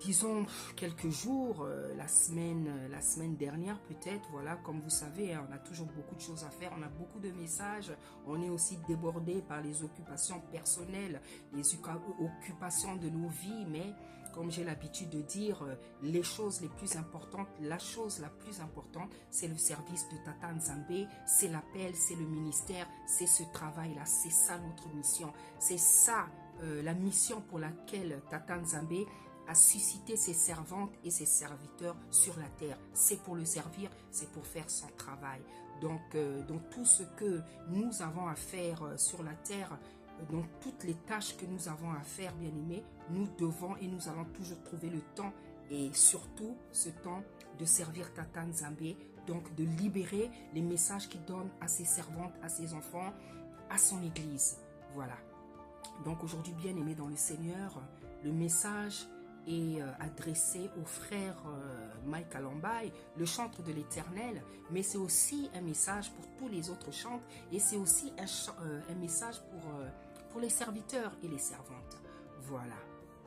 disons, quelques jours, la semaine dernière peut-être, voilà, comme vous savez, hein, on a toujours beaucoup de choses à faire, on a beaucoup de messages, on est aussi débordé par les occupations personnelles, les occupations de nos vies, mais comme j'ai l'habitude de dire, les choses les plus importantes, la chose la plus importante, c'est le service de Tata Nzambe, c'est l'appel, c'est le ministère, c'est ce travail-là, c'est ça notre mission, c'est ça la mission pour laquelle Tata Nzambe a suscité ses servantes et ses serviteurs sur la terre. C'est pour le servir, c'est pour faire son travail. Donc, dans tout ce que nous avons à faire sur la terre, dans toutes les tâches que nous avons à faire, bien aimés, nous devons et nous allons toujours trouver le temps et surtout ce temps de servir Tata Nzambe, donc de libérer les messages qu'il donne à ses servantes, à ses enfants, à son église. Voilà. Donc aujourd'hui, bien aimés dans le Seigneur, le message est adressé au frère Mike Alambai, le chantre de l'Éternel, mais c'est aussi un message pour tous les autres chantres et c'est aussi un message pour les serviteurs et les servantes. Voilà.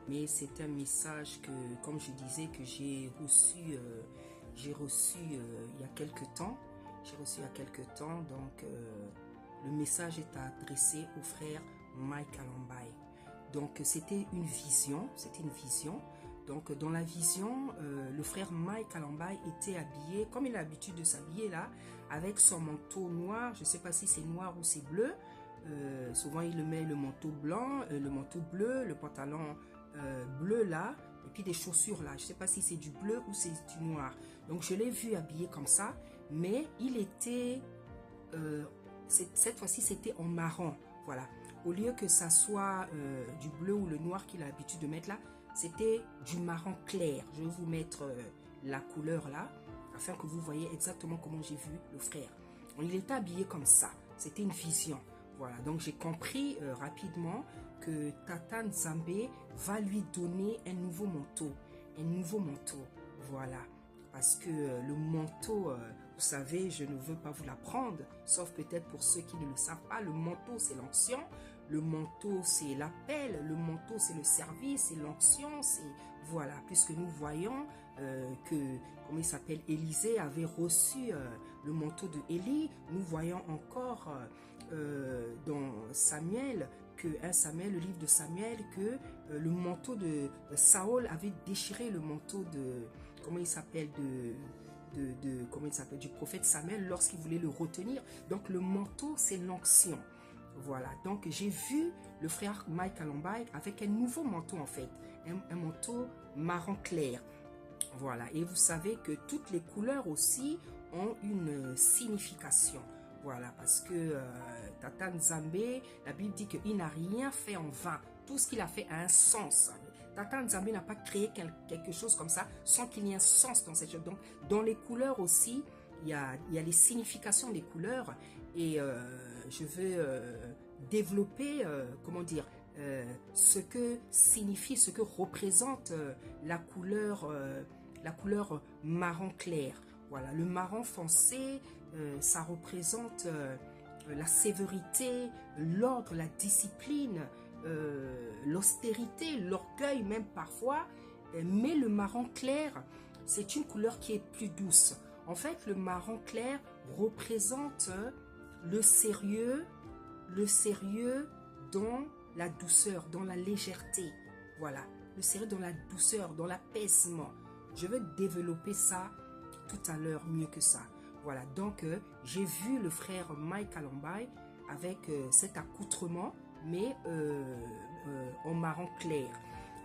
Mais c'est un message que, comme je disais, que j'ai reçu il y a quelque temps. J'ai reçu il y a quelque temps, donc le message est adressé au frère Mike Alambai. Donc c'était une vision, Donc dans la vision, le frère Mike Alambai était habillé, comme il a l'habitude de s'habiller là, avec son manteau noir, je ne sais pas si c'est noir ou c'est bleu. Souvent il met le manteau blanc, le manteau bleu, le pantalon bleu là, et puis des chaussures là. Je ne sais pas si c'est du bleu ou c'est du noir. Donc je l'ai vu habillé comme ça, mais il était, cette fois-ci c'était en marron, voilà. Au lieu que ça soit du bleu ou le noir qu'il a l'habitude de mettre là, c'était du marron clair. Je vais vous mettre la couleur là, afin que vous voyez exactement comment j'ai vu le frère. Il était habillé comme ça. C'était une vision. Voilà, donc j'ai compris rapidement que Tata Nzambe va lui donner un nouveau manteau. Un nouveau manteau, voilà. Parce que le manteau, vous savez, je ne veux pas vous l'apprendre, sauf peut-être pour ceux qui ne le savent pas, le manteau c'est l'onction. Le manteau, c'est l'appel. Le manteau, c'est le service, c'est l'onction. C'est voilà. Puisque nous voyons que, comment il s'appelle, Élisée avait reçu le manteau de Élie. Nous voyons encore dans Samuel, le livre de Samuel, que le manteau de Saül avait déchiré le manteau de, comment il s'appelle, du prophète Samuel lorsqu'il voulait le retenir. Donc le manteau, c'est l'onction. Voilà, donc j'ai vu le frère Mike Alambai avec un nouveau manteau en fait, un manteau marron clair. Voilà, et vous savez que toutes les couleurs aussi ont une signification. Voilà, parce que Tata Nzambe, la Bible dit qu'il n'a rien fait en vain. Tout ce qu'il a fait a un sens. Tata Nzambe n'a pas créé quelque chose comme ça sans qu'il y ait un sens dans cette chose. Donc, dans les couleurs aussi, il y a les significations des couleurs et je veux développer, comment dire, ce que signifie, ce que représente la couleur marron clair. Voilà, le marron foncé, ça représente la sévérité, l'ordre, la discipline, l'austérité, l'orgueil même parfois. Mais le marron clair, c'est une couleur qui est plus douce. En fait, le marron clair représente le sérieux dans la douceur, dans la légèreté. Voilà, le sérieux dans la douceur, dans l'apaisement. Je vais développer ça tout à l'heure mieux que ça. Voilà, donc j'ai vu le frère Mike Alambai avec cet accoutrement, mais en marron clair.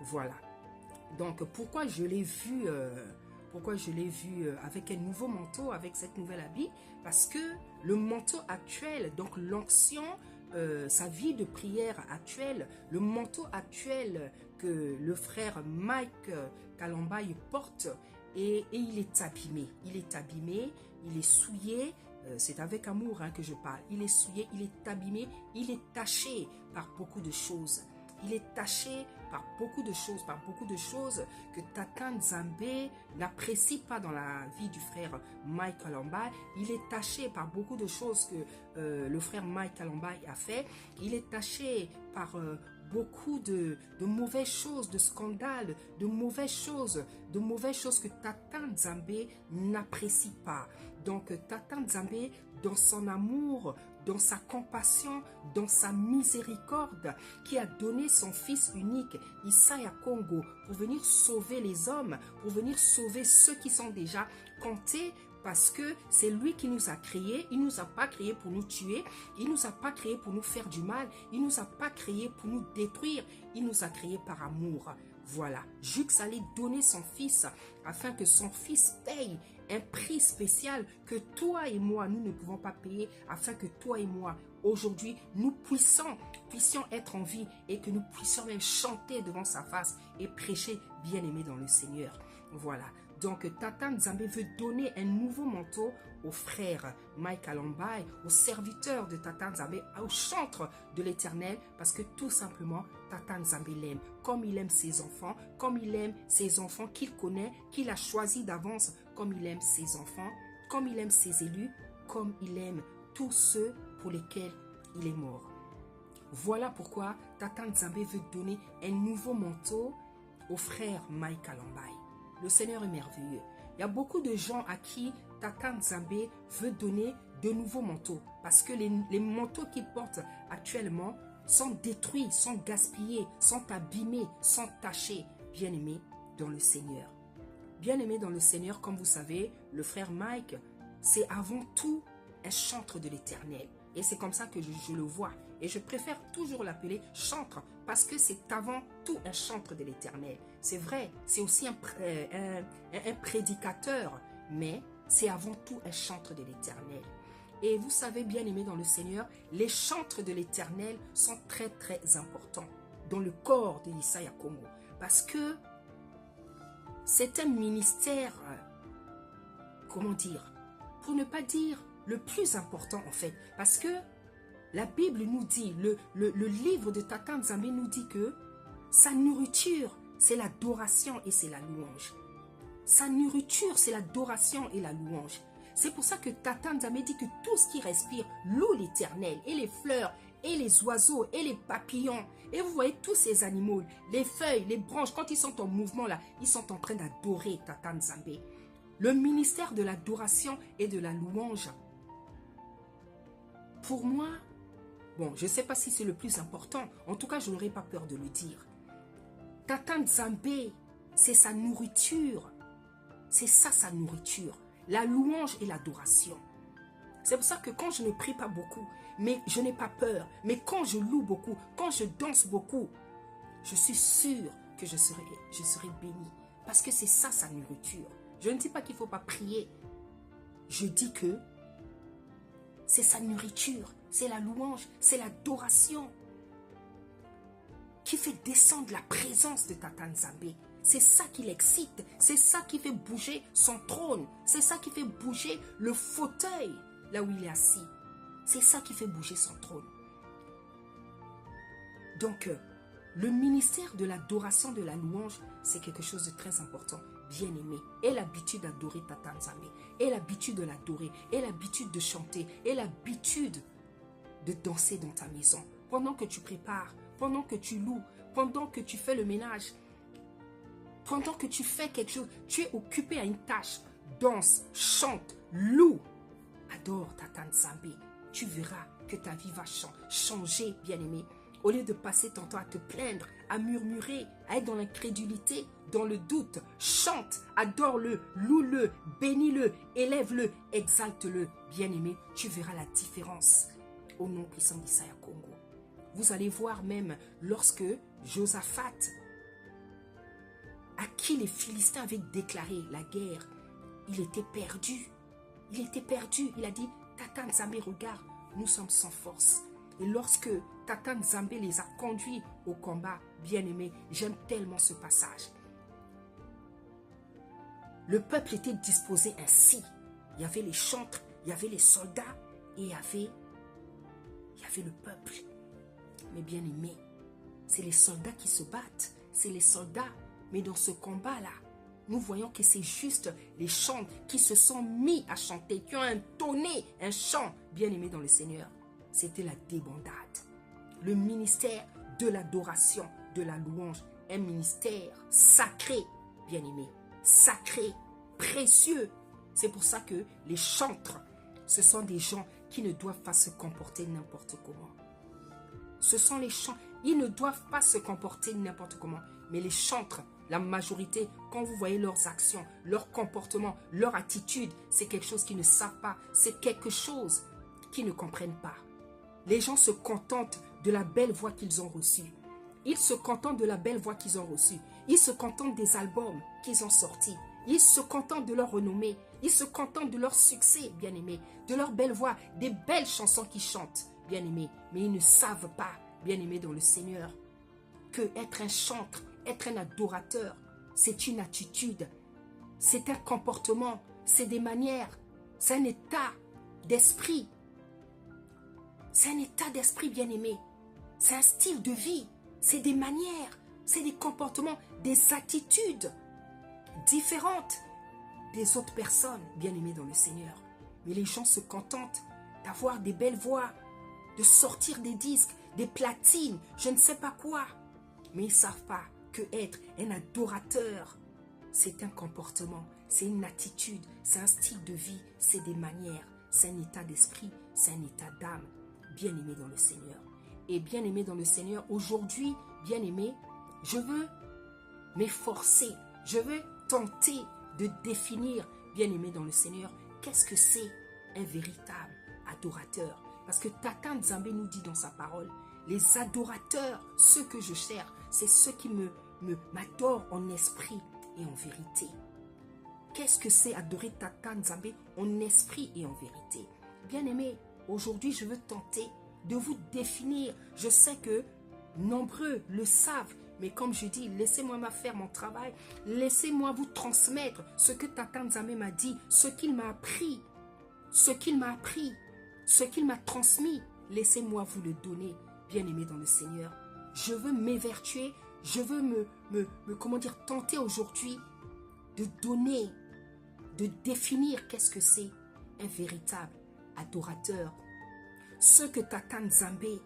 Voilà. Donc pourquoi je l'ai vu avec un nouveau manteau, avec cette nouvelle habit? Parce que le manteau actuel, donc l'onction, sa vie de prière actuelle, le manteau actuel que le frère Mike Alambai porte, et il est abîmé. Il est souillé. C'est avec amour que je parle. Il est souillé, il est abîmé, il est taché par beaucoup de choses. Il est taché par beaucoup de choses que Tata Nzambe n'apprécie pas dans la vie du frère Mike Alambai. Il est taché par beaucoup de choses que le frère Mike Alambai a fait. Il est taché par beaucoup de mauvaises choses, de scandales, de mauvaises choses que Tata Nzambe n'apprécie pas. Donc Tata Nzambe, dans son amour, dans sa compassion, dans sa miséricorde, qui a donné son fils unique, Isaya Congo, pour venir sauver les hommes, pour venir sauver ceux qui sont déjà comptés, parce que c'est lui qui nous a créés. Il ne nous a pas créés pour nous tuer, il ne nous a pas créés pour nous faire du mal, il ne nous a pas créés pour nous détruire, il nous a créés par amour. Voilà, Jux allait donner son fils afin que son fils paye un prix spécial que toi et moi, nous ne pouvons pas payer, afin que toi et moi, aujourd'hui, nous puissions être en vie et que nous puissions même chanter devant sa face et prêcher bien-aimé dans le Seigneur. Voilà. Donc, Tata Nzambe veut donner un nouveau manteau aux frères Mike Alambai, aux serviteurs de Tata Nzambe, aux chantres de l'Éternel, parce que tout simplement, Tata Nzambe l'aime, comme il aime ses enfants, comme il aime ses enfants qu'il connaît, qu'il a choisi d'avance, comme il aime ses enfants, comme il aime ses élus, comme il aime tous ceux pour lesquels il est mort. Voilà pourquoi Tata Nzambe veut donner un nouveau manteau aux frères Mike Alambai. Le Seigneur est merveilleux. Il y a beaucoup de gens à qui Tata Nzambe veut donner de nouveaux manteaux. Parce que les manteaux qu'ils portent actuellement sont détruits, sont gaspillés, sont abîmés, sont tachés. Bien-aimés dans le Seigneur. Bien-aimés dans le Seigneur, comme vous savez, le frère Mike, c'est avant tout un chantre de l'Éternel. Et c'est comme ça que je le vois. Et je préfère toujours l'appeler chantre parce que c'est avant tout un chantre de l'Éternel. C'est vrai, c'est aussi un prédicateur, mais c'est avant tout un chantre de l'Éternel. Et vous savez, bien aimé dans le Seigneur, les chantres de l'Éternel sont très très importants dans le corps de Isaya Congo. Parce que c'est un ministère, comment dire, pour ne pas dire le plus important en fait. Parce que la Bible nous dit, le livre de Tata Nzambe nous dit que sa nourriture, c'est l'adoration et c'est la louange. Sa nourriture, c'est l'adoration et la louange. C'est pour ça que Tata Nzambe dit que tout ce qui respire loue l'Éternel, et les fleurs, et les oiseaux, et les papillons. Et vous voyez tous ces animaux, les feuilles, les branches, quand ils sont en mouvement là, ils sont en train d'adorer Tata Nzambe. Le ministère de l'adoration et de la louange, pour moi, bon, je ne sais pas si c'est le plus important. En tout cas, je n'aurais pas peur de le dire. Tata Nzambe, c'est sa nourriture. C'est ça, sa nourriture. La louange et l'adoration. C'est pour ça que quand je ne prie pas beaucoup, mais je n'ai pas peur, mais quand je loue beaucoup, quand je danse beaucoup, je suis sûre que je serai bénie. Parce que c'est ça, sa nourriture. Je ne dis pas qu'il ne faut pas prier. Je dis que c'est sa nourriture. C'est la louange, c'est l'adoration qui fait descendre la présence de Tata Nzambe. C'est ça qui l'excite, c'est ça qui fait bouger son trône, c'est ça qui fait bouger le fauteuil là où il est assis. C'est ça qui fait bouger son trône. Donc, le ministère de l'adoration, de la louange, c'est quelque chose de très important, bien aimé. Et l'habitude d'adorer Tata Nzambe, et l'habitude de l'adorer, et l'habitude de chanter, et l'habitude de danser dans ta maison, pendant que tu prépares, pendant que tu loues, pendant que tu fais le ménage, pendant que tu fais quelque chose, tu es occupé à une tâche, danse, chante, loue, adore Tata Nzambe. Tu verras que ta vie va changer, bien-aimé. Au lieu de passer ton temps à te plaindre, à murmurer, à être dans l'incrédulité, dans le doute, chante, adore-le, loue-le, bénis-le, élève-le, exalte-le, bien-aimé. Tu verras la différence. Au nom puissant d'Isaya Congo. Vous allez voir même lorsque Josaphat, à qui les Philistins avaient déclaré la guerre, il était perdu. Il était perdu. Il a dit, Tata Nzambe, regarde, nous sommes sans force. Et lorsque Tata Nzambe les a conduits au combat, bien-aimés, j'aime tellement ce passage. Le peuple était disposé ainsi. Il y avait les chantres, il y avait les soldats et il y avait le peuple. Mais bien aimé, c'est les soldats qui se battent, c'est les soldats. Mais dans ce combat-là, nous voyons que c'est juste les chants qui se sont mis à chanter, qui ont entonné un chant, bien aimé dans le Seigneur. C'était la débandade. Le ministère de l'adoration, de la louange. Un ministère sacré, bien-aimé, sacré, précieux. C'est pour ça que les chantres, ce sont des gens qui ne doivent pas se comporter n'importe comment. Ce sont les chantres, ils ne doivent pas se comporter n'importe comment. Mais les chantres, la majorité, quand vous voyez leurs actions, leur comportement, leur attitude, c'est quelque chose qu'ils ne savent pas. C'est quelque chose qu'ils ne comprennent pas. Les gens se contentent de la belle voix qu'ils ont reçue. Ils se contentent de la belle voix qu'ils ont reçue. Ils se contentent des albums qu'ils ont sortis. Ils se contentent de leur renommée. Ils se contentent de leur succès, bien-aimés. De leur belle voix, des belles chansons qu'ils chantent, bien-aimés. Mais ils ne savent pas, bien-aimés dans le Seigneur, que être un chantre, être un adorateur, c'est une attitude, c'est un comportement, c'est des manières, c'est un état d'esprit. C'est un état d'esprit, bien-aimé. C'est un style de vie, c'est des manières, c'est des comportements, des attitudes différentes des autres personnes, bien-aimées dans le Seigneur. Mais les gens se contentent d'avoir des belles voix, de sortir des disques, des platines, je ne sais pas quoi. Mais ils ne savent pas que être un adorateur, c'est un comportement, c'est une attitude, c'est un style de vie, c'est des manières, c'est un état d'esprit, c'est un état d'âme, bien-aimé dans le Seigneur. Et bien-aimé dans le Seigneur, aujourd'hui, bien-aimé, je veux m'efforcer, je veux tenter de définir, bien-aimé dans le Seigneur, qu'est-ce que c'est un véritable adorateur. Parce que Tata Nzambe nous dit dans sa parole, les adorateurs, ceux que je cherche, c'est ceux qui m'adorent en esprit et en vérité. Qu'est-ce que c'est adorer Tata Nzambe en esprit et en vérité? Bien-aimé, aujourd'hui, je veux tenter de vous définir. Je sais que nombreux le savent, mais comme je dis, laissez-moi faire mon travail. Laissez-moi vous transmettre ce que Tata Nzambe m'a dit, ce qu'il m'a appris, ce qu'il m'a appris, ce qu'il m'a transmis. Laissez-moi vous le donner, bien-aimé dans le Seigneur. Je veux m'évertuer, je veux comment dire, tenter aujourd'hui de donner, de définir qu'est-ce que c'est un véritable adorateur. Ceux que Tata Nzambe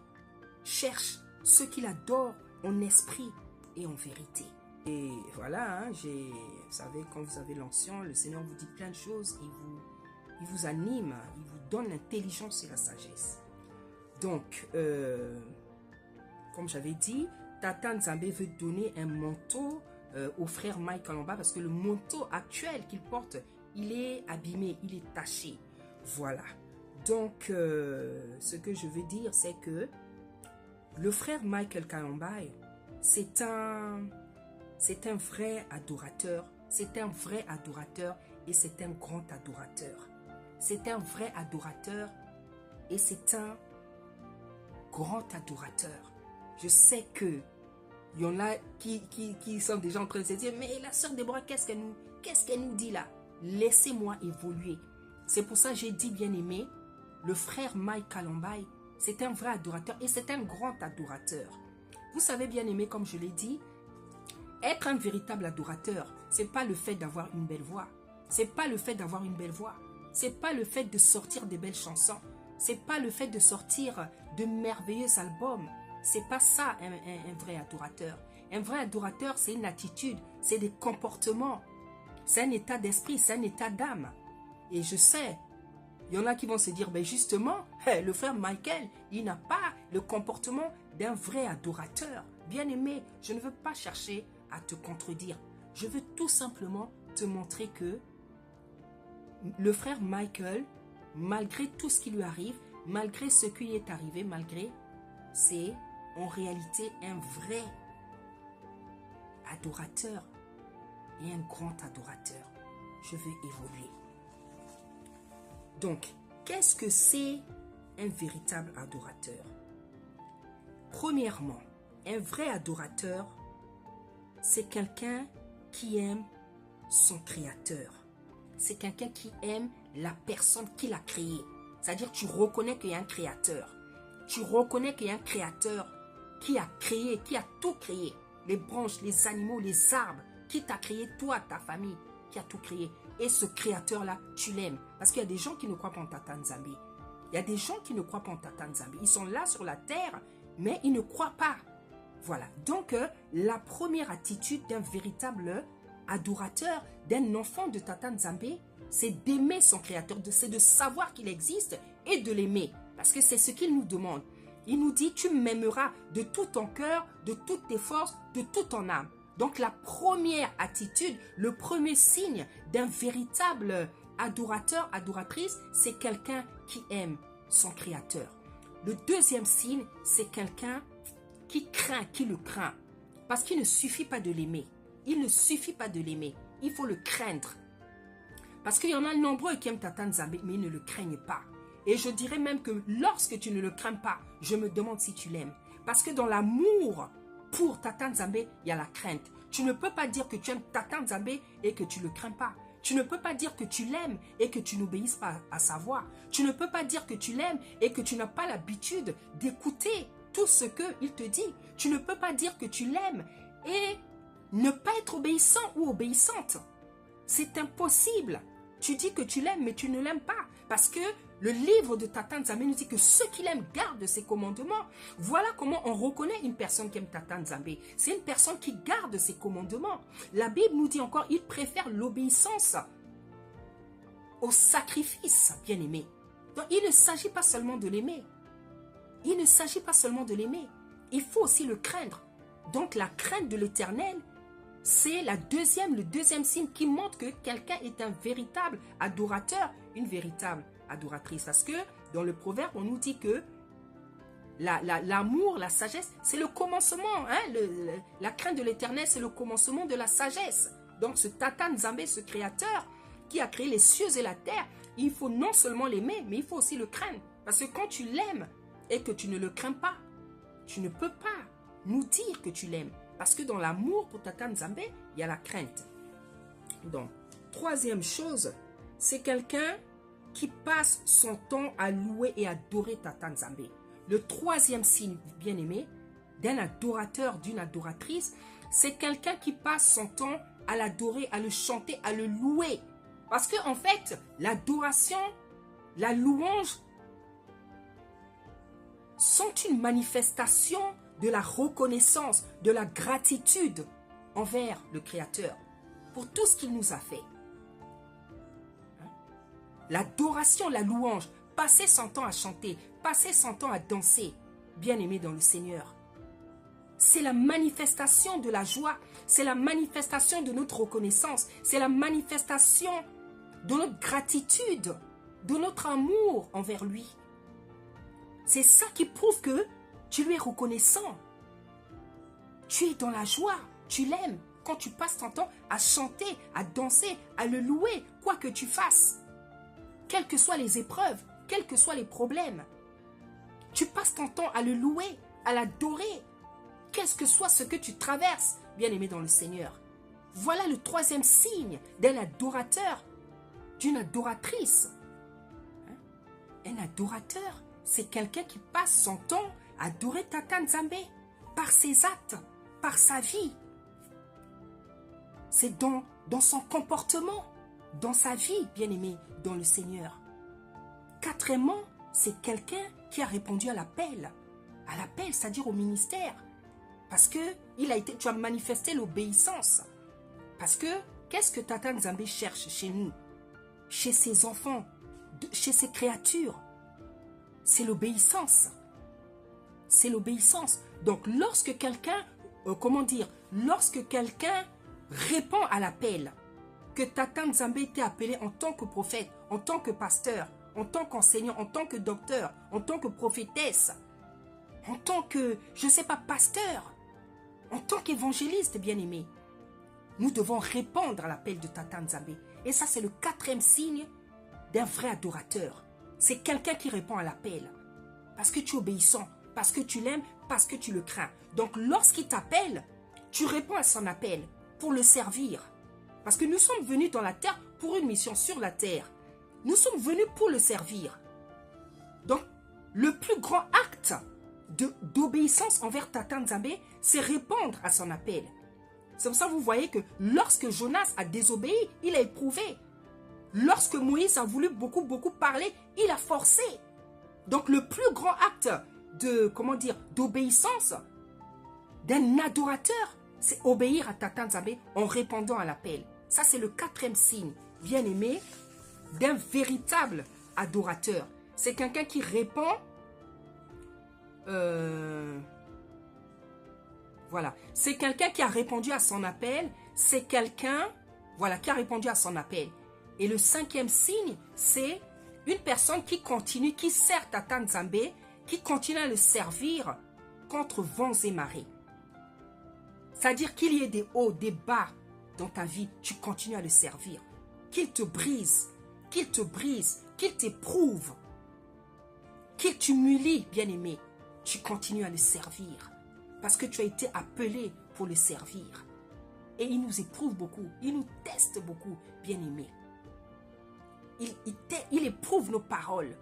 cherche, ceux qu'il adore en esprit et en vérité. Et voilà, hein, vous savez, quand vous avez l'onction, le Seigneur vous dit plein de choses, il vous anime, il vous donne l'intelligence et la sagesse. Donc, comme j'avais dit, Tata Nzambe veut donner un manteau au frère Mike Kalamba parce que le manteau actuel qu'il porte, il est abîmé, il est taché. Voilà. Donc, ce que je veux dire, c'est que le frère Michael Kalamba, c'est un vrai adorateur. C'est un vrai adorateur et c'est un grand adorateur. C'est un vrai adorateur et c'est un grand adorateur. Je sais que il y en a qui sont déjà en train de se dire, mais la sœur Déborah, qu'est-ce qu'elle nous dit là? Laissez-moi évoluer. C'est pour ça que j'ai dit, bien-aimé, le frère Mike Kalamba, c'est un vrai adorateur et c'est un grand adorateur. Vous savez, bien-aimé, comme je l'ai dit, être un véritable adorateur, c'est pas le fait d'avoir une belle voix. C'est pas le fait d'avoir une belle voix. C'est pas le fait de sortir des belles chansons. C'est pas le fait de sortir de merveilleux albums. C'est pas ça un vrai adorateur. Un vrai adorateur, c'est une attitude, c'est des comportements. C'est un état d'esprit, c'est un état d'âme. Et je sais, il y en a qui vont se dire, ben justement, le frère Michael, il n'a pas le comportement d'un vrai adorateur. Bien-aimé, je ne veux pas chercher à te contredire. Je veux tout simplement te montrer que le frère Michael, malgré tout ce qui lui arrive, malgré ce qui lui est arrivé, c'est en réalité un vrai adorateur et un grand adorateur. Je veux évoluer. Donc, qu'est-ce que c'est un véritable adorateur? Premièrement, un vrai adorateur, c'est quelqu'un qui aime son créateur. C'est quelqu'un qui aime la personne qui l'a créé. C'est-à-dire, tu reconnais qu'il y a un créateur. Tu reconnais qu'il y a un créateur qui a créé, qui a tout créé. Les branches, les animaux, les arbres, qui t'a créé, toi, ta famille, qui a tout créé. Et ce créateur-là, tu l'aimes. Parce qu'il y a des gens qui ne croient pas en Tata Nzambe. Il y a des gens qui ne croient pas en Tata Nzambe. Ils sont là sur la terre, mais ils ne croient pas. Voilà. Donc, la première attitude d'un véritable adorateur, d'un enfant de Tata Nzambe, c'est d'aimer son Créateur, c'est de savoir qu'il existe et de l'aimer. Parce que c'est ce qu'il nous demande. Il nous dit, tu m'aimeras de tout ton cœur, de toutes tes forces, de toute ton âme. Donc la première attitude, le premier signe d'un véritable adorateur, adoratrice, c'est quelqu'un qui aime son Créateur. Le deuxième signe, c'est quelqu'un qui craint, qui le craint. Parce qu'il ne suffit pas de l'aimer. Il ne suffit pas de l'aimer. Il faut le craindre. Parce qu'il y en a nombreux qui aiment Tata Nzambe, mais ils ne le craignent pas. Et je dirais même que lorsque tu ne le crains pas, je me demande si tu l'aimes. Parce que dans l'amour pour Tata Nzambe, il y a la crainte. Tu ne peux pas dire que tu aimes Tata Nzambe et que tu ne le crains pas. Tu ne peux pas dire que tu l'aimes et que tu n'obéisses pas à sa voix. Tu ne peux pas dire que tu l'aimes et que tu n'as pas l'habitude d'écouter tout ce qu'il te dit. Tu ne peux pas dire que tu l'aimes et ne pas être obéissant ou obéissante. C'est impossible. Tu dis que tu l'aimes, mais tu ne l'aimes pas. Parce que le livre de Tata Nzambe nous dit que ceux qui l'aiment gardent ses commandements. Voilà comment on reconnaît une personne qui aime Tata Nzambe. C'est une personne qui garde ses commandements. La Bible nous dit encore, il préfère l'obéissance au sacrifice, bien-aimé. Donc, il ne s'agit pas seulement de l'aimer. Il ne s'agit pas seulement de l'aimer. Il faut aussi le craindre. Donc, la crainte de l'Éternel, c'est le deuxième signe qui montre que quelqu'un est un véritable adorateur, une véritable adoratrice. Parce que dans le proverbe, on nous dit que l'amour, la sagesse, c'est le commencement. Hein? La crainte de l'Éternel, c'est le commencement de la sagesse. Donc ce Tata Nzambe, ce créateur qui a créé les cieux et la terre, il faut non seulement l'aimer, mais il faut aussi le craindre. Parce que quand tu l'aimes et que tu ne le crains pas, tu ne peux pas nous dire que tu l'aimes. Parce que dans l'amour pour Tata Nzambe, il y a la crainte. Donc, troisième chose, c'est quelqu'un qui passe son temps à louer et adorer Tata Nzambe. Le troisième signe, bien-aimé, d'un adorateur, d'une adoratrice, c'est quelqu'un qui passe son temps à l'adorer, à le chanter, à le louer. Parce que en fait, l'adoration, la louange sont une manifestation de la reconnaissance, de la gratitude envers le Créateur pour tout ce qu'il nous a fait. L'adoration, la louange, passer son temps à chanter, passer son temps à danser, bien-aimé dans le Seigneur. C'est la manifestation de la joie, c'est la manifestation de notre reconnaissance, c'est la manifestation de notre gratitude, de notre amour envers lui. C'est ça qui prouve que tu lui es reconnaissant. Tu es dans la joie, tu l'aimes quand tu passes ton temps à chanter, à danser, à le louer, quoi que tu fasses. Quelles que soient les épreuves, quels que soient les problèmes. Tu passes ton temps à le louer, à l'adorer. Qu'est-ce que soit ce que tu traverses, bien-aimé dans le Seigneur. Voilà le troisième signe d'un adorateur, d'une adoratrice. Un adorateur, c'est quelqu'un qui passe son temps à adorer Tata Nzambe par ses actes, par sa vie. C'est dans son comportement, dans sa vie, bien-aimé, dans le Seigneur. Quatrièmement, c'est quelqu'un qui a répondu à l'appel, c'est-à-dire au ministère. Parce que tu as manifesté l'obéissance. Parce que, qu'est-ce que Tata Nzambe cherche chez nous, chez ses enfants, chez ses créatures? C'est l'obéissance. C'est l'obéissance. Donc, lorsque quelqu'un, lorsque quelqu'un répond à l'appel, que Tata Nzambe t'ait appelé en tant que prophète, en tant que pasteur, en tant qu'enseignant, en tant que docteur, en tant que prophétesse, en tant que, je ne sais pas, pasteur, en tant qu'évangéliste, bien-aimé, nous devons répondre à l'appel de Tata Nzambe. Et ça, c'est le quatrième signe d'un vrai adorateur. C'est quelqu'un qui répond à l'appel. Parce que tu es obéissant, parce que tu l'aimes, parce que tu le crains. Donc, lorsqu'il t'appelle, tu réponds à son appel pour le servir. Parce que nous sommes venus dans la terre pour une mission sur la terre. Nous sommes venus pour le servir. Donc, le plus grand acte d'obéissance envers Tata Nzambe, c'est répondre à son appel. C'est pour ça que vous voyez que lorsque Jonas a désobéi, il a éprouvé. Lorsque Moïse a voulu beaucoup parler, il a forcé. Donc, le plus grand acte d'obéissance, d'un adorateur, c'est obéir à Tata Nzambe en répondant à l'appel. Ça, c'est le 4e signe, bien aimé, d'un véritable adorateur. C'est quelqu'un qui répond. Voilà. C'est quelqu'un qui a répondu à son appel. C'est quelqu'un, voilà, qui a répondu à son appel. Et le 5e signe, c'est une personne qui continue, qui sert Tata Nzambe, qui continue à le servir contre vents et marées. C'est-à-dire qu'il y ait des hauts, des bas dans ta vie, tu continues à le servir. Qu'il te brise, qu'il t'éprouve, qu'il t'humilie, bien-aimé, tu continues à le servir. Parce que tu as été appelé pour le servir. Et il nous éprouve beaucoup, il nous teste beaucoup, bien-aimé. Il éprouve nos paroles.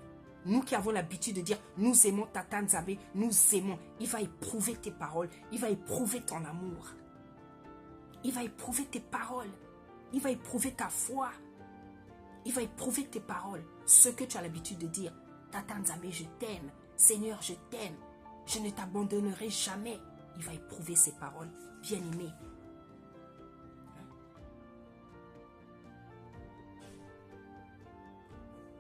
Nous qui avons l'habitude de dire, nous aimons Tata Nzambe, nous aimons. Il va éprouver tes paroles, il va éprouver ton amour. Il va éprouver tes paroles, il va éprouver ta foi. Il va éprouver tes paroles, ce que tu as l'habitude de dire. Tata Nzambe, je t'aime. Seigneur, je t'aime. Je ne t'abandonnerai jamais. Il va éprouver ses paroles, bien-aimé.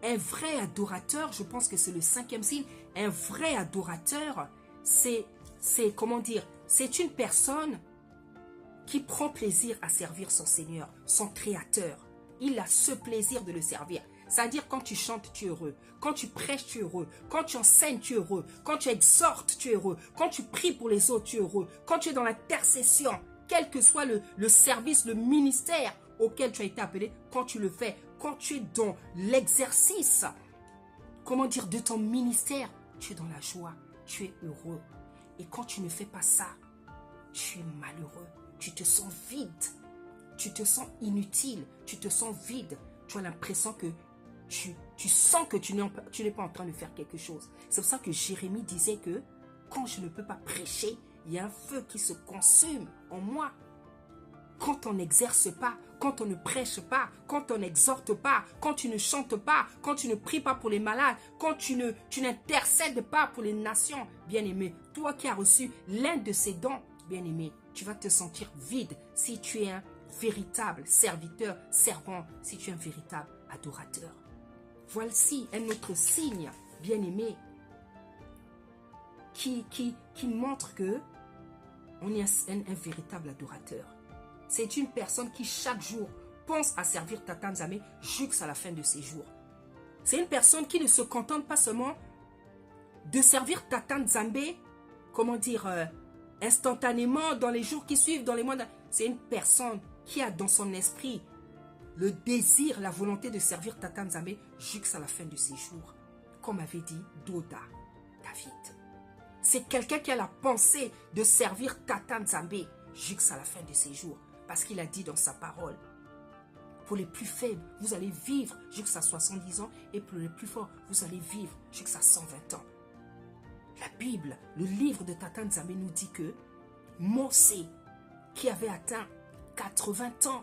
Un vrai adorateur, je pense que c'est le 5e signe, un vrai adorateur, c'est comment dire, c'est une personne qui prend plaisir à servir son Seigneur, son Créateur. Il a ce plaisir de le servir. C'est-à-dire quand tu chantes, tu es heureux. Quand tu prêches, tu es heureux. Quand tu enseignes, tu es heureux. Quand tu exhortes, tu es heureux. Quand tu pries pour les autres, tu es heureux. Quand tu es dans l'intercession, quel que soit le service, le ministère auquel tu as été appelé, quand tu le fais, quand tu es dans l'exercice, comment dire, de ton ministère, tu es dans la joie, tu es heureux. Et quand tu ne fais pas ça, tu es malheureux. Tu te sens vide. Tu te sens inutile. Tu te sens vide. Tu as l'impression que tu sens que tu n'es pas en train de faire quelque chose. C'est pour ça que Jérémie disait que quand je ne peux pas prêcher, il y a un feu qui se consume en moi. Quand on n'exerce pas, quand on ne prêche pas, quand on n'exhorte pas, quand tu ne chantes pas, quand tu ne pries pas pour les malades, quand tu n'intercèdes pas pour les nations, bien-aimé, toi qui as reçu l'un de ces dons, bien-aimé, tu vas te sentir vide si tu es un véritable serviteur, servant, si tu es un véritable adorateur. Voici un autre signe, bien-aimé, qui montre que on est un véritable adorateur. C'est une personne qui chaque jour pense à servir Tata Nzambe jusqu'à la fin de ses jours. C'est une personne qui ne se contente pas seulement de servir Tata Nzambe, comment dire, instantanément dans les jours qui suivent, dans les mois. C'est une personne qui a dans son esprit le désir, la volonté de servir Tata Nzambe jusqu'à la fin de ses jours. Comme avait dit Doda David. C'est quelqu'un qui a la pensée de servir Tata Nzambe jusqu'à la fin de ses jours. Parce qu'il a dit dans sa parole, pour les plus faibles, vous allez vivre jusqu'à 70 ans et pour les plus forts, vous allez vivre jusqu'à 120 ans. La Bible, le livre de Tata Nzambe nous dit que Mosé, qui avait atteint 80 ans,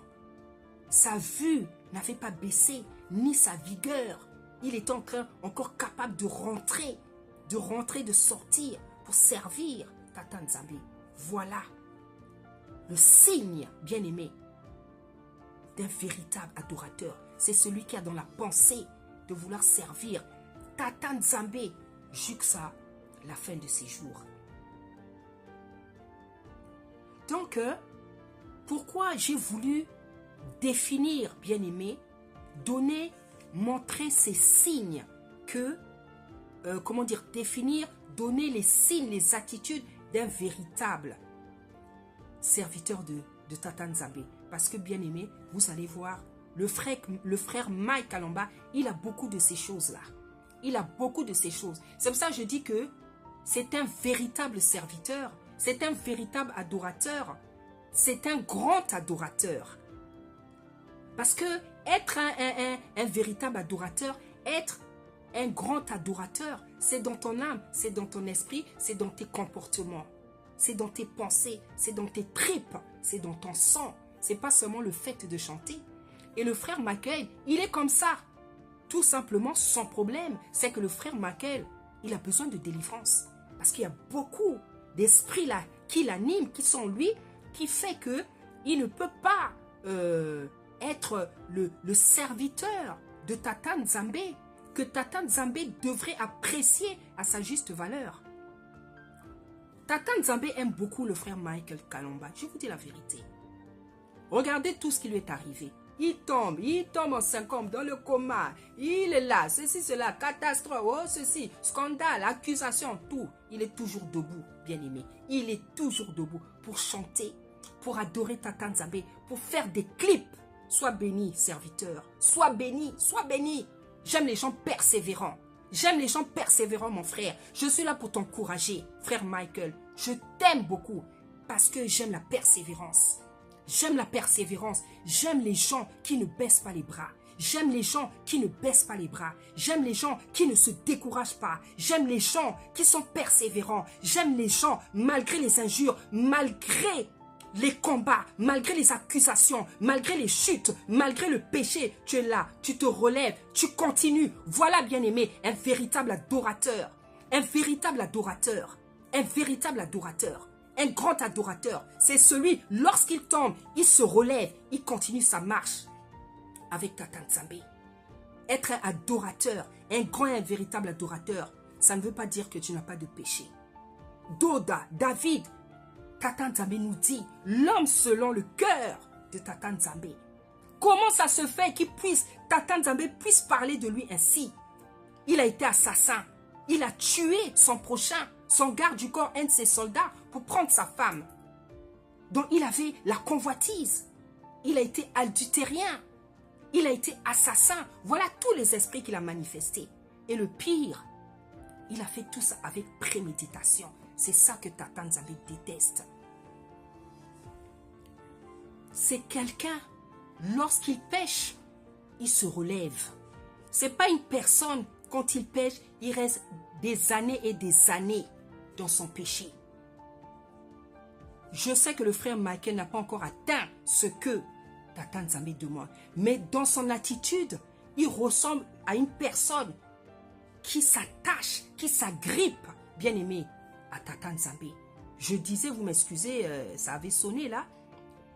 sa vue n'avait pas baissé, ni sa vigueur. Il était encore capable de rentrer, de sortir pour servir Tata Nzambe. Voilà le signe, bien-aimé, d'un véritable adorateur. C'est celui qui a dans la pensée de vouloir servir Tata Nzambe jusqu'à la fin de ses jours. Donc, pourquoi j'ai voulu définir, bien-aimé, montrer ces signes que, comment dire, définir, donner les signes, les attitudes d'un véritable serviteur de Tata Nzambe. Parce que, bien aimé, vous allez voir, le frère Mike Kalomba, il a beaucoup de ces choses-là. Il a beaucoup de ces choses. C'est pour ça que je dis que c'est un véritable serviteur, c'est un véritable adorateur, c'est un grand adorateur. Parce que être un véritable adorateur, être un grand adorateur, c'est dans ton âme, c'est dans ton esprit, c'est dans tes comportements. C'est dans tes pensées, c'est dans tes tripes, c'est dans ton sang. C'est pas seulement le fait de chanter. Et le frère Michael, il est comme ça. Tout simplement, son problème, c'est que le frère Michael, il a besoin de délivrance. Parce qu'il y a beaucoup d'esprits là qui l'anime, qui sont lui, qui fait que il ne peut pas être le serviteur de Tata Nzambe, que Tata Nzambe devrait apprécier à sa juste valeur. Tata Nzambe aime beaucoup le frère Michael Kalomba. Je vous dis la vérité. Regardez tout ce qui lui est arrivé. Il tombe en 5 ans dans le coma. Il est là, ceci, cela, catastrophe, oh, ceci, scandale, accusation, tout. Il est toujours debout, bien-aimé. Il est toujours debout pour chanter, pour adorer Tata Nzambe, pour faire des clips. Sois béni, serviteur. Sois béni, sois béni. J'aime les gens persévérants. J'aime les gens persévérants, mon frère. Je suis là pour t'encourager, frère Michael. Je t'aime beaucoup parce que j'aime la persévérance. J'aime la persévérance. J'aime les gens qui ne baissent pas les bras. J'aime les gens qui ne baissent pas les bras. J'aime les gens qui ne se découragent pas. J'aime les gens qui sont persévérants. J'aime les gens, malgré les injures, malgré les combats, malgré les accusations, malgré les chutes, malgré le péché, tu es là, tu te relèves, tu continues. Voilà, bien-aimé, un véritable adorateur. Un véritable adorateur. Un véritable adorateur. Un grand adorateur. C'est celui, lorsqu'il tombe, il se relève, il continue sa marche avec Tata Nzambe. Être un adorateur, un grand et un véritable adorateur, ça ne veut pas dire que tu n'as pas de péché. Doda, David, Tata Nzambe nous dit, l'homme selon le cœur de Tata Nzambe. Comment ça se fait Tata Nzambe puisse parler de lui ainsi? Il a été assassin. Il a tué son prochain, son garde du corps, un de ses soldats, pour prendre sa femme. Donc il avait la convoitise. Il a été adultérien. Il a été assassin. Voilà tous les esprits qu'il a manifestés. Et le pire, il a fait tout ça avec préméditation. C'est ça que Tata Nzambe déteste. C'est quelqu'un, lorsqu'il pêche, il se relève. C'est pas une personne, quand il pêche, il reste des années et des années dans son péché. Je sais que le frère Michael n'a pas encore atteint ce que Tata Nzambe demande. Mais dans son attitude, il ressemble à une personne qui s'attache, qui s'agrippe, bien aimé, à Tata Nzambe. Je disais, vous m'excusez, ça avait sonné là.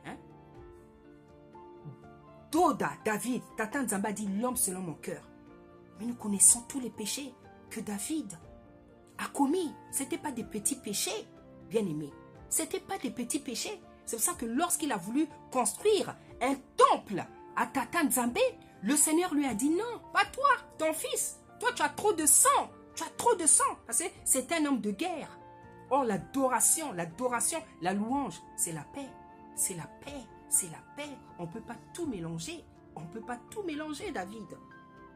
Hein? Doda, David, Tata Nzambe a dit l'homme selon mon cœur. Mais nous connaissons tous les péchés que David a commis. Ce n'étaient pas des petits péchés, bien aimé. Ce n'étaient pas des petits péchés. C'est pour ça que lorsqu'il a voulu construire un temple à Tata Nzambe, le Seigneur lui a dit non, pas toi, ton fils. Toi, tu as trop de sang. Tu as trop de sang. Parce que c'est un homme de guerre. Or, l'adoration, la louange, c'est la paix. C'est la paix. C'est la paix. On ne peut pas tout mélanger. On ne peut pas tout mélanger, David.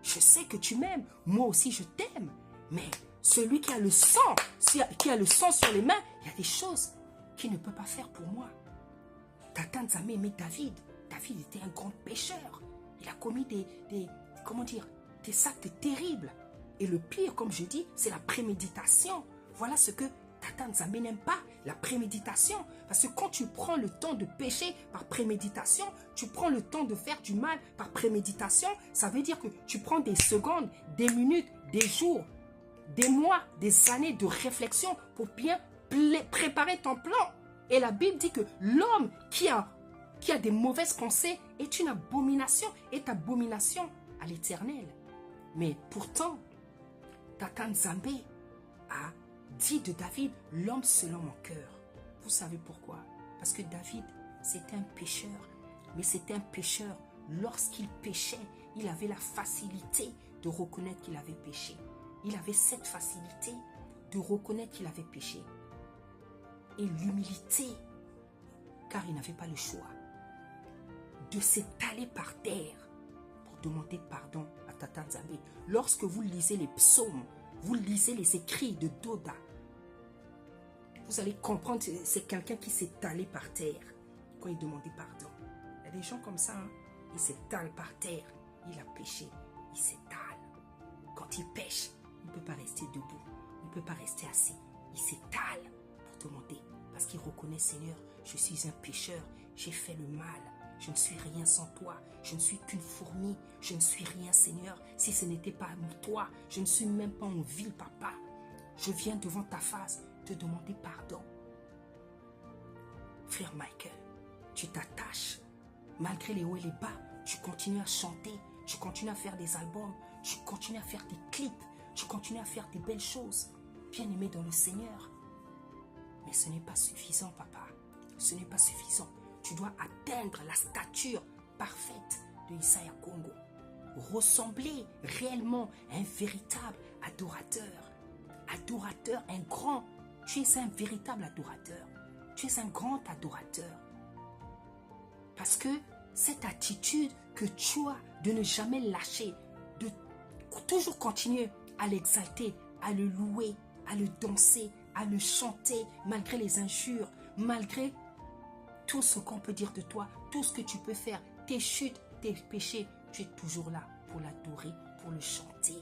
Je sais que tu m'aimes. Moi aussi, je t'aime. Mais celui qui a le sang, sur les mains, il y a des choses qu'il ne peut pas faire pour moi. Tata Nzambe aimait David. David était un grand pécheur. Il a commis des actes terribles. Et le pire, comme je dis, c'est la préméditation. Voilà ce que Tata Nzambe n'aime pas, la préméditation. Parce que quand tu prends le temps de pécher par préméditation, tu prends le temps de faire du mal par préméditation, ça veut dire que tu prends des secondes, des minutes, des jours, des mois, des années de réflexion pour bien préparer ton plan. Et la Bible dit que l'homme qui a des mauvaises pensées est une abomination, à l'Éternel. Mais pourtant, Tata Nzambe a dit de David, l'homme selon mon cœur. Vous savez pourquoi? Parce que David, c'était un pécheur. Mais c'était un pécheur. Lorsqu'il péchait, il avait la facilité de reconnaître qu'il avait péché. Il avait cette facilité de reconnaître qu'il avait péché. Et l'humilité, car il n'avait pas le choix, de s'étaler par terre pour demander pardon à Tata Nzambe. Lorsque vous lisez les psaumes, vous lisez les écrits de Doda, vous allez comprendre que c'est quelqu'un qui s'est étalé par terre quand il demandait pardon. Il y a des gens comme ça, hein, ils s'étalent par terre. Il a péché, il s'étale. Quand il pêche, il ne peut pas rester debout, il ne peut pas rester assis. Il s'étale pour demander, parce qu'il reconnaît, Seigneur, je suis un pécheur, j'ai fait le mal. Je ne suis rien sans toi. Je ne suis qu'une fourmi. Je ne suis rien, Seigneur. Si ce n'était pas toi, je ne suis même pas en ville, papa. Je viens devant ta face te demander pardon. Frère Michael, tu t'attaches. Malgré les hauts et les bas, tu continues à chanter, tu continues à faire des albums, tu continues à faire des clips, tu continues à faire des belles choses. Bien-aimé dans le Seigneur. Mais ce n'est pas suffisant, papa. Ce n'est pas suffisant. Tu dois atteindre la stature parfaite de Isaiah Congo. Ressembler réellement à un véritable adorateur. Adorateur, un grand. Tu es un véritable adorateur. Tu es un grand adorateur. Parce que cette attitude que tu as de ne jamais lâcher, de toujours continuer à l'exalter, à le louer, à le danser, à le chanter, malgré les injures, malgré tout ce qu'on peut dire de toi, tout ce que tu peux faire, tes chutes, tes péchés, tu es toujours là pour l'adorer, pour le chanter.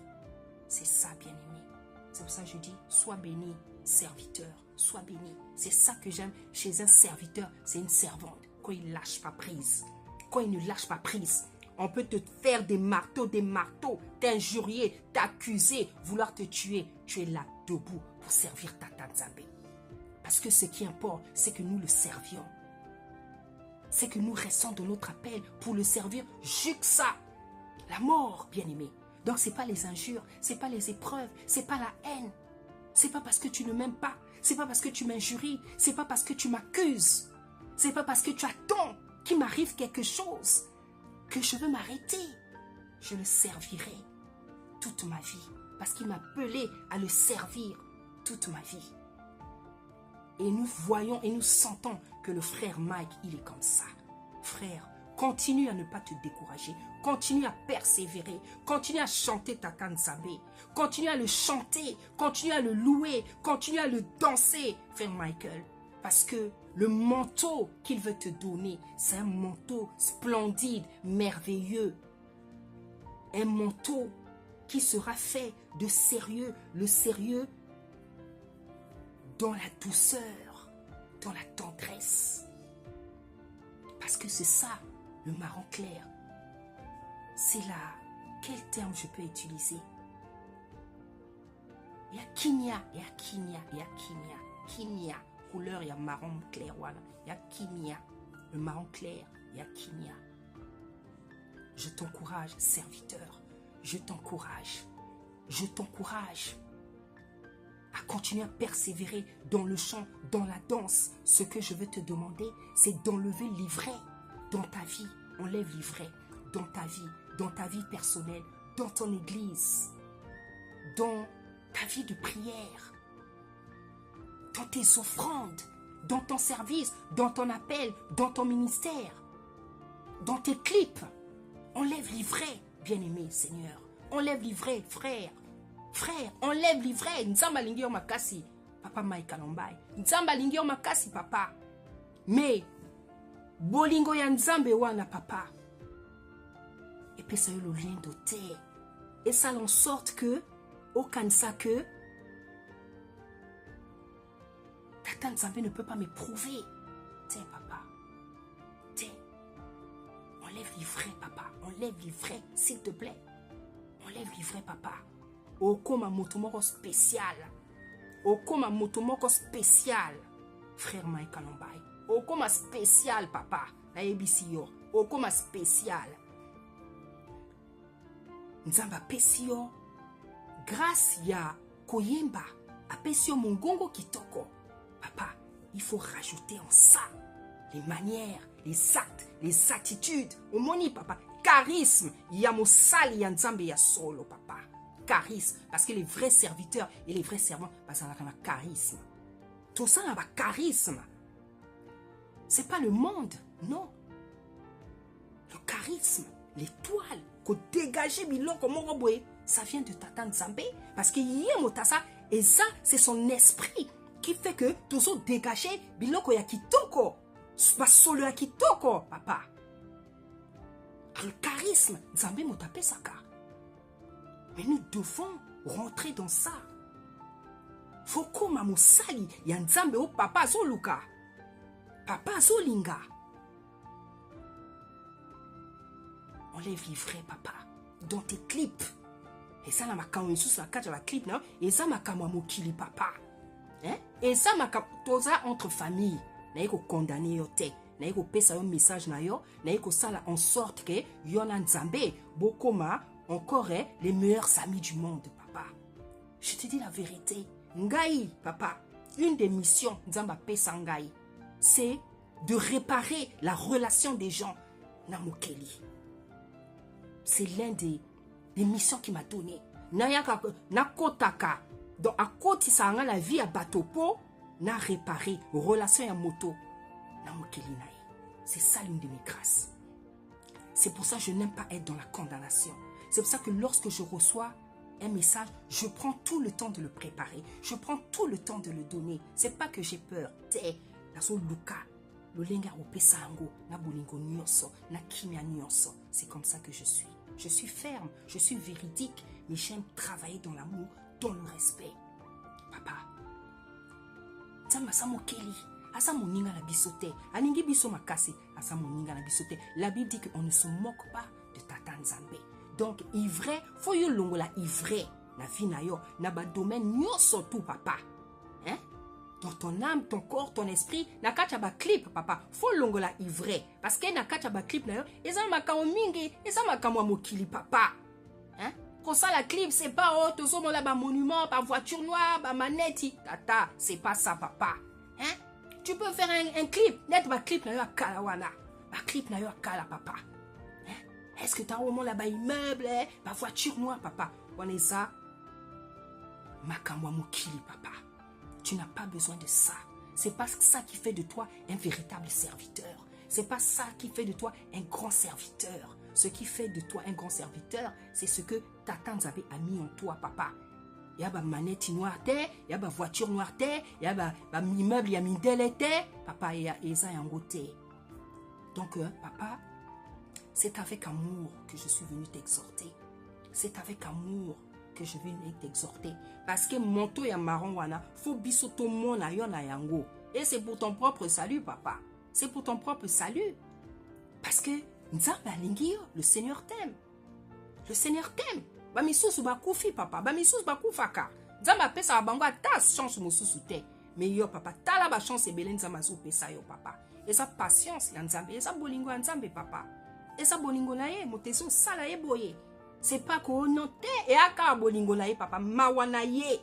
C'est ça, bien-aimé. C'est pour ça que je dis, sois béni, serviteur, sois béni. C'est ça que j'aime chez un serviteur, c'est une servante. Quand il ne lâche pas prise, quand il ne lâche pas prise, on peut te faire des marteaux, t'injurier, t'accuser, vouloir te tuer. Tu es là, debout, pour servir Tata Nzambe. Parce que ce qui importe, c'est que nous le servions. C'est que nous restons de notre appel pour le servir jusqu'à la mort, bien-aimé. Donc, ce n'est pas les injures, ce n'est pas les épreuves, ce n'est pas la haine. Ce n'est pas parce que tu ne m'aimes pas, ce n'est pas parce que tu m'injuries, ce n'est pas parce que tu m'accuses, ce n'est pas parce que tu attends qu'il m'arrive quelque chose que je veux m'arrêter. Je le servirai toute ma vie parce qu'il m'a appelé à le servir toute ma vie. Et nous voyons et nous sentons que le frère Mike, il est comme ça. Frère, continue à ne pas te décourager. Continue à persévérer. Continue à chanter Tata Nzambe. Continue à le chanter. Continue à le louer. Continue à le danser, frère Michael. Parce que le manteau qu'il veut te donner, c'est un manteau splendide, merveilleux. Un manteau qui sera fait de sérieux. Le sérieux dans la douceur, dans la tendresse. Parce que c'est ça, le marron clair. C'est là, quel terme je peux utiliser? Il y a kinia, il y a kinia, il y a kinia. Kinia, couleur, il y a marron clair, voilà. Il y a kinia, le marron clair, il y a kinia. Je t'encourage, serviteur. Je t'encourage. Je t'encourage à continuer à persévérer dans le chant, dans la danse. Ce que je veux te demander, c'est d'enlever l'ivraie dans ta vie. Enlève l'ivraie dans ta vie personnelle, dans ton église, dans ta vie de prière, dans tes offrandes, dans ton service, dans ton appel, dans ton ministère, dans tes clips. Enlève l'ivraie, bien-aimé Seigneur. Enlève l'ivraie, frère. Frère, enlève l'ivraie. Nzamba lingio makasi. Papa Mike Kalombai. Nzamba lingio makasi, papa. Mais, bolingo ya nzambe wana, papa. Et puis ça y est le lien doté. Et ça en sorte que, aucun ça que, Tata Nzambe ne peut pas m'éprouver. Tiens, papa. Tiens. Enlève l'ivraie, papa. Enlève l'ivraie, s'il te plaît. Enlève l'ivraie, papa. Okoma motomoko spécial. Okoma motomoko spécial. Frère Mike Kalombai. Okoma spécial, papa. Na ABC yo. Okoma spécial. Nzamba pesio. Grâce ya koyemba. Apesio mongongo kitoko. Papa, il faut rajouter en ça les manières, les actes, les attitudes. Omoni, papa. Charisme. Yamosali ya nzambe ya solo, papa. Charisme. Parce que les vrais serviteurs et les vrais servants, ça a un charisme. Tout ça a un charisme. C'est pas le monde, non. Le charisme, l'étoile, qu'on dégage biloko moroboé, ça vient de Tata Nzambe. Parce que yemotasa, et ça, c'est son esprit qui fait que tout ça dégage biloko ya kitoko. Pas solo ya kitoko, papa. Le charisme, Nzambe motape saka. Mais nous devons rentrer dans ça. Foko mamosali ya Nzambe o papa zoluka. Papa zolinga. Enlève l'ivraie, papa. Dans tes clips. Et ça, la makamo sous la carte de la clip, non? Et ça, makamo mokili, papa. Hein? Et ça, makamo toza entre famille. naye ko condamner yo te, naye ko pesa yo message na yo, naye ko sala en sorte que yo na nzambe bokoma encore les meilleurs amis du monde, papa. Je te dis la vérité. Ngai, papa, une des missions nzamba pesa ngai, c'est de réparer la relation des gens na mokeli. C'est l'un des missions qu'il m'a donné. Na kotaka, donc à côté ça a la vie à batopo, na réparer relation ya moto na mokeli nae. C'est ça l'une de mes grâces. C'est pour ça que je n'aime pas être dans la condamnation. C'est pour ça que lorsque je reçois un message, je prends tout le temps de le préparer. Je prends tout le temps de le donner. C'est pas que j'ai peur. C'est comme ça que je suis. Je suis ferme, je suis véridique, mais j'aime travailler dans l'amour, dans le respect. Papa, la Bible dit qu'on ne se moque pas de Tata Nzambe. Donc, ivre, faut yo longo la ivre, na vie na yo, na ba domaine nyonso tout, papa. Hein? Dans ton âme, ton corps, ton esprit, na kacha ba clip, papa. Faut longo la ivre. Parce que na kacha ba clip na yo, eza makamo mingi, eza makamo mokili, papa. Hein? Pour ça, la clip, c'est pas, oh, tout ça, mon là, ba monument, ba voiture noire, ba manette, tata, c'est pas ça, papa. Hein? Tu peux faire un clip, net ba clip na yo a kalawana. Ba clip na yo a kala, papa. Est-ce que tu as au moins là-bas immeuble, ma voiture noire, papa? On est ça. Makamwa mokili, papa. Tu n'as pas besoin de ça. C'est pas ça qui fait de toi un véritable serviteur. C'est pas ça qui fait de toi un grand serviteur. Ce qui fait de toi un grand serviteur, c'est ce que Tata Nzambe a mis en toi, papa. Il y a ma manette noire, il y a ma voiture noire, il y a ma immeuble, il y a mindele, papa, il y a Eza Yangote. Donc, papa, c'est avec amour que je suis venu t'exhorter. C'est avec amour que je viens t'exhorter. Parce que monto ya marron wana, faut bisoto mona yona yango. Et c'est pour ton propre salut, papa. C'est pour ton propre salut. Parce que Nzambe alingi yo, le Seigneur t'aime. Le Seigneur t'aime. Ba misusu ba kufi, papa. Ba misusu ba kufaka. Nzambe pesa bango ta chance mususu te. Mais yo, papa, tala ba chance ebele Nzambe azo pesa yo, papa. Et sa patience ya Nzambe, et sa bolingo ya Nzambe, papa. Et ça bolingo na ye, moteso sala ye boye. C'est pas qu'on note et aka bolingo na ye, papa, mawana ye.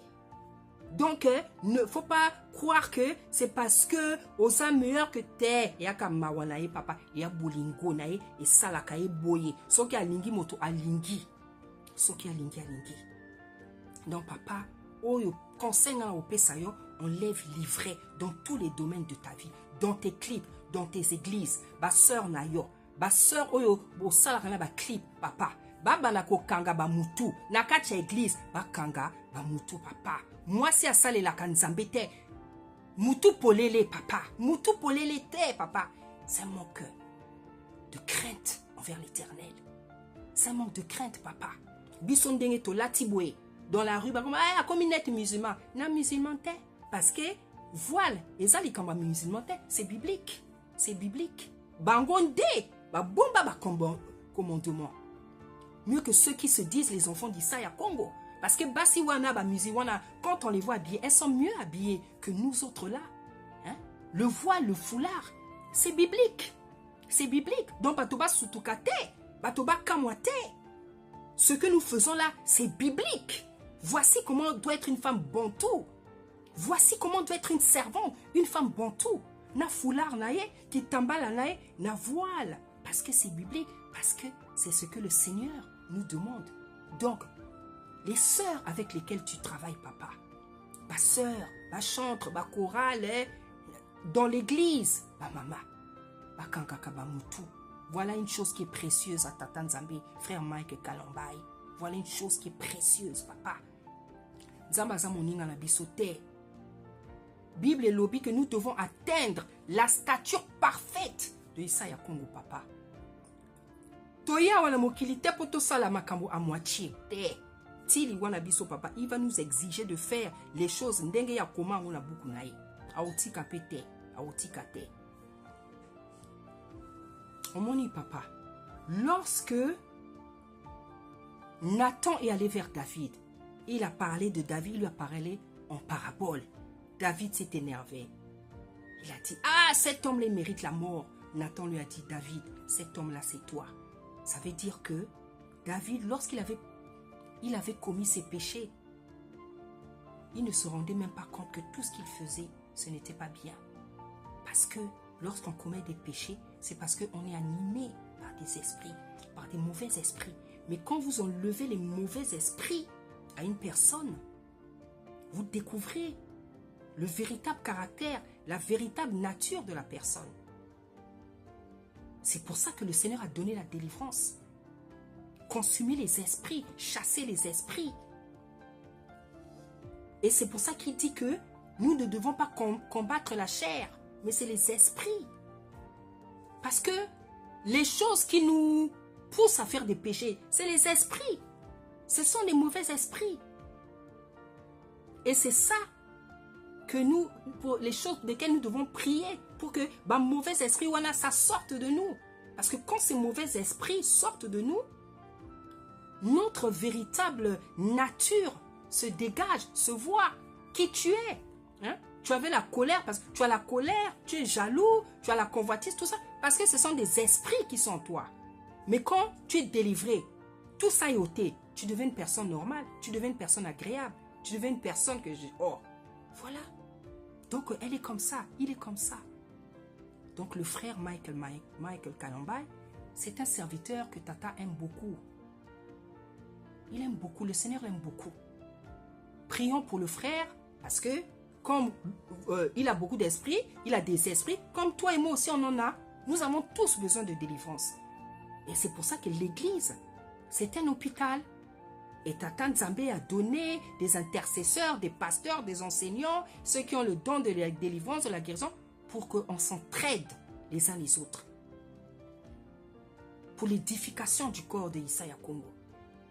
Donc, ne faut pas croire que c'est parce que osa meilleur que t'es. Et aka mawana ye, papa, et a bolingo na ye, et sala ka ye boye. Soki alingi moto alingi. Soki alingi alingi. Donc, papa, oyo conseil na opesa yo, enlève l'ivraie dans tous les domaines de ta vie. Dans tes clips, dans tes églises, ba sœur na yo. Ba sœur oyo bo sala kana ba clip, papa. Baba na ko kanga ba mutu. Na kacha église ba kanga ba mutu, papa. Moi si asale la kanzambe te. Mutu polele, papa. Mutu polele te, papa. C'est un manque de crainte envers l'Éternel. C'est un manque de crainte, papa. Bisondenge to latibwe dans la rue, ah, comme une musulman. Na musulman te. Parce que voile, ezali kamba musulman te, c'est biblique. C'est biblique. Bangonde. Ba bomba ba commandement. Mieux que ceux qui se disent les enfants d'Issaïa Congo. Parce que Basi Wana, ba Musi Wana, quand on les voit habillés, elles sont mieux habillées que nous autres là. Hein? Le voile, le foulard, c'est biblique. C'est biblique. Donc, Batoba Sutukate, Batoba Kamwate. Ce que nous faisons là, c'est biblique. Voici comment doit être une femme bantou. Voici comment doit être une servante, une femme bantou. Na foulard naye, qui tambala naye, na voile. Parce que c'est biblique, parce que c'est ce que le Seigneur nous demande. Donc, les sœurs avec lesquelles tu travailles, papa, ma sœur, ma chantre, ma chorale, dans l'église, ma maman, ma kankaka, ma moutou. Voilà une chose qui est précieuse à Tata Nzambe, frère Mike Kalambay. Voilà une chose qui est précieuse, papa. Nzamba za moninga na bisote. Bible et lobby que nous devons atteindre la stature parfaite de Issaïa Congo, papa. Toya wana mokili te poto sala makambo à moitié. Tili wana biso, papa, il va nous exiger de faire les choses ndenge ya koma on a beaucoup naï. Aotika pete, aotika te. Omoni, papa, lorsque Nathan est allé vers David, il a parlé de David, il lui a parlé en parabole. David s'est énervé. Il a dit, ah, cet homme-là mérite la mort. Nathan lui a dit, David, cet homme-là, c'est toi. Ça veut dire que David, lorsqu'il avait commis ses péchés, il ne se rendait même pas compte que tout ce qu'il faisait, ce n'était pas bien. Parce que lorsqu'on commet des péchés, c'est parce qu'on est animé par des esprits, par des mauvais esprits. Mais quand vous enlevez les mauvais esprits à une personne, vous découvrez le véritable caractère, la véritable nature de la personne. C'est pour ça que le Seigneur a donné la délivrance. Consumer les esprits, chasser les esprits. Et c'est pour ça qu'il dit que nous ne devons pas combattre la chair, mais c'est les esprits. Parce que les choses qui nous poussent à faire des péchés, c'est les esprits. Ce sont les mauvais esprits. Et c'est ça que nous, pour les choses desquelles nous devons prier, pour que mauvais esprit, voilà, ça sorte de nous. Parce que quand ces mauvais esprits sortent de nous, notre véritable nature se dégage, se voit qui tu es. Hein? Tu avais la colère, parce que tu as la colère, tu es jaloux, tu as la convoitise, tout ça, parce que ce sont des esprits qui sont en toi. Mais quand tu es délivré, tout ça est ôté, tu deviens une personne normale, tu deviens une personne agréable, tu deviens une personne que oh, voilà. Donc elle est comme ça, il est comme ça. Donc le frère Michael Kalambay, c'est un serviteur que Tata aime beaucoup. Il aime beaucoup, le Seigneur l'aime beaucoup. Prions pour le frère, parce que comme il a beaucoup d'esprits, il a des esprits, comme toi et moi aussi on en a, nous avons tous besoin de délivrance. Et c'est pour ça que l'église, c'est un hôpital. Et Tata Nzambe a donné des intercesseurs, des pasteurs, des enseignants, ceux qui ont le don de la délivrance, de la guérison, pour qu'on s'entraide les uns les autres. Pour l'édification du corps de Isaya Congo.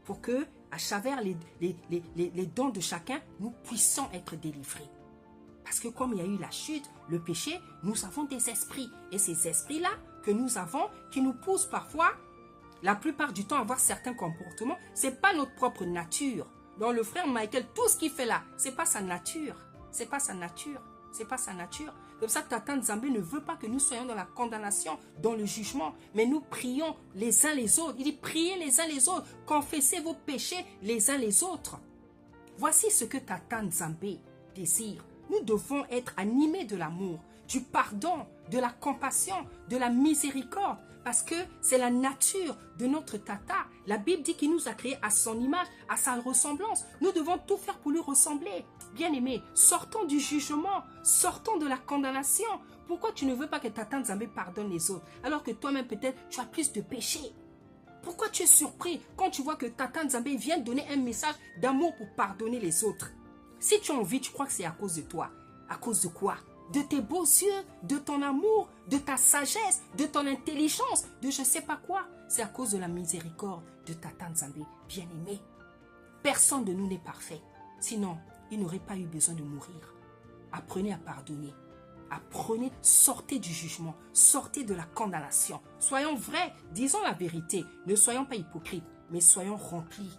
Pour que, à travers les dons de chacun, nous puissions être délivrés. Parce que comme il y a eu la chute, le péché, nous avons des esprits. Et ces esprits-là que nous avons, qui nous poussent parfois, la plupart du temps, à avoir certains comportements, ce n'est pas notre propre nature. Donc le frère Michael, tout ce qu'il fait là, ce n'est pas sa nature. Ce n'est pas sa nature. C'est pas sa nature. C'est pour ça que Tata Nzambe ne veut pas que nous soyons dans la condamnation, dans le jugement. Mais nous prions les uns les autres. Il dit, priez les uns les autres. Confessez vos péchés les uns les autres. Voici ce que Tata Nzambe désire. Nous devons être animés de l'amour, du pardon, de la compassion, de la miséricorde. Parce que c'est la nature de notre Tata. La Bible dit qu'il nous a créés à son image, à sa ressemblance. Nous devons tout faire pour lui ressembler. Bien-aimé, sortons du jugement, sortons de la condamnation. Pourquoi tu ne veux pas que Tata Nzambe pardonne les autres, alors que toi-même peut-être tu as plus de péchés? Pourquoi tu es surpris quand tu vois que Tata Nzambe vient donner un message d'amour pour pardonner les autres? Si tu as envie, tu crois que c'est à cause de toi. À cause de quoi? De tes beaux yeux, de ton amour, de ta sagesse, de ton intelligence, de je ne sais pas quoi. C'est à cause de la miséricorde de Tata Nzambe, bien-aimé. Personne de nous n'est parfait. Sinon, il n'aurait pas eu besoin de mourir. Apprenez à pardonner. Apprenez, sortez du jugement, sortez de la condamnation. Soyons vrais, disons la vérité. Ne soyons pas hypocrites, mais soyons remplis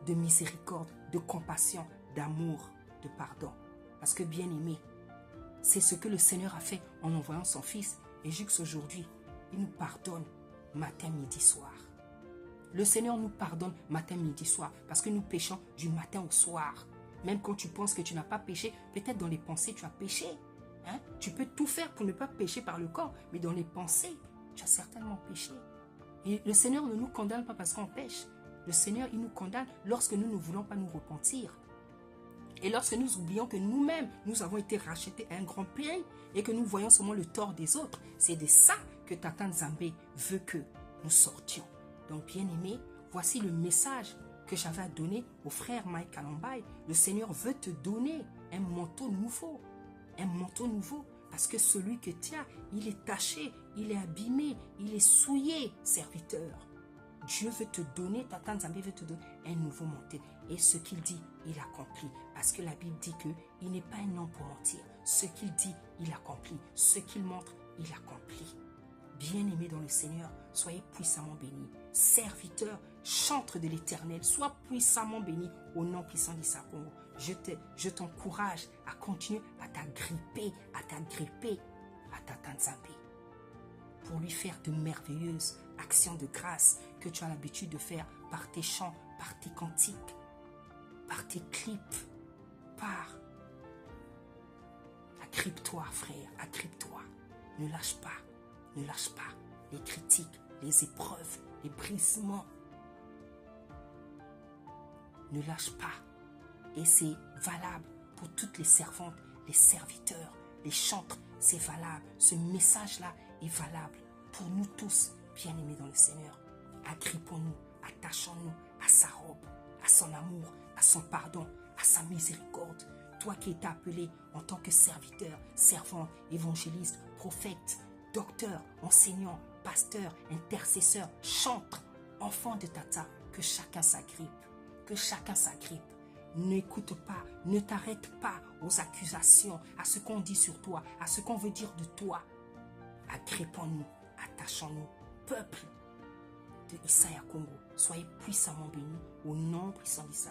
de miséricorde, de compassion, d'amour, de pardon. Parce que bien-aimé, c'est ce que le Seigneur a fait en envoyant son Fils. Et jusqu'aujourd'hui, il nous pardonne matin, midi, soir. Le Seigneur nous pardonne matin, midi, soir. Parce que nous péchons du matin au soir. Même quand tu penses que tu n'as pas péché, peut-être dans les pensées, tu as péché. Hein? Tu peux tout faire pour ne pas pécher par le corps. Mais dans les pensées, tu as certainement péché. Et le Seigneur ne nous condamne pas parce qu'on pêche. Le Seigneur, il nous condamne lorsque nous ne voulons pas nous repentir. Et lorsque nous oublions que nous-mêmes, nous avons été rachetés à un grand prix et que nous voyons seulement le tort des autres, c'est de ça que Tata Nzambe veut que nous sortions. Donc, bien-aimé, voici le message que j'avais à donner au frère Mike Kalambay. Le Seigneur veut te donner un manteau nouveau. Un manteau nouveau. Parce que celui que tu as, il est taché, il est abîmé, il est souillé, serviteur. Dieu veut te donner, Tata Nzambe veut te donner un nouveau manteau. Et ce qu'il dit, il accomplit. Parce que la Bible dit qu'il n'est pas un homme pour mentir. Ce qu'il dit, il accomplit. Ce qu'il montre, il accomplit. Bien-aimés dans le Seigneur, soyez puissamment bénis. Serviteurs, chantres de l'Éternel, sois puissamment bénis au nom puissant d'Issa Congo. Je t'encourage à continuer à t'agripper à Tata Nzambe, pour lui faire de merveilleuses actions de grâce que tu as l'habitude de faire par tes chants, par tes cantiques, par tes clips, agrippe-toi, frère, agrippe-toi. Ne lâche pas, ne lâche pas les critiques, les épreuves, les brisements. Ne lâche pas. Et c'est valable pour toutes les servantes, les serviteurs, les chantres. C'est valable. Ce message-là est valable pour nous tous, bien-aimés dans le Seigneur. Agrippons-nous, attachons-nous à sa robe, à son amour, à son pardon, à sa miséricorde. Toi qui es appelé en tant que serviteur, servant, évangéliste, prophète, docteur, enseignant, pasteur, intercesseur, chantre, enfant de Tata, que chacun s'agrippe, que chacun s'agrippe. N'écoute pas, ne t'arrête pas aux accusations, à ce qu'on dit sur toi, à ce qu'on veut dire de toi. Agrippons-nous, attachons-nous, peuple de Issaïa Congo. Soyez puissamment bénis au nom puissant d'Issa.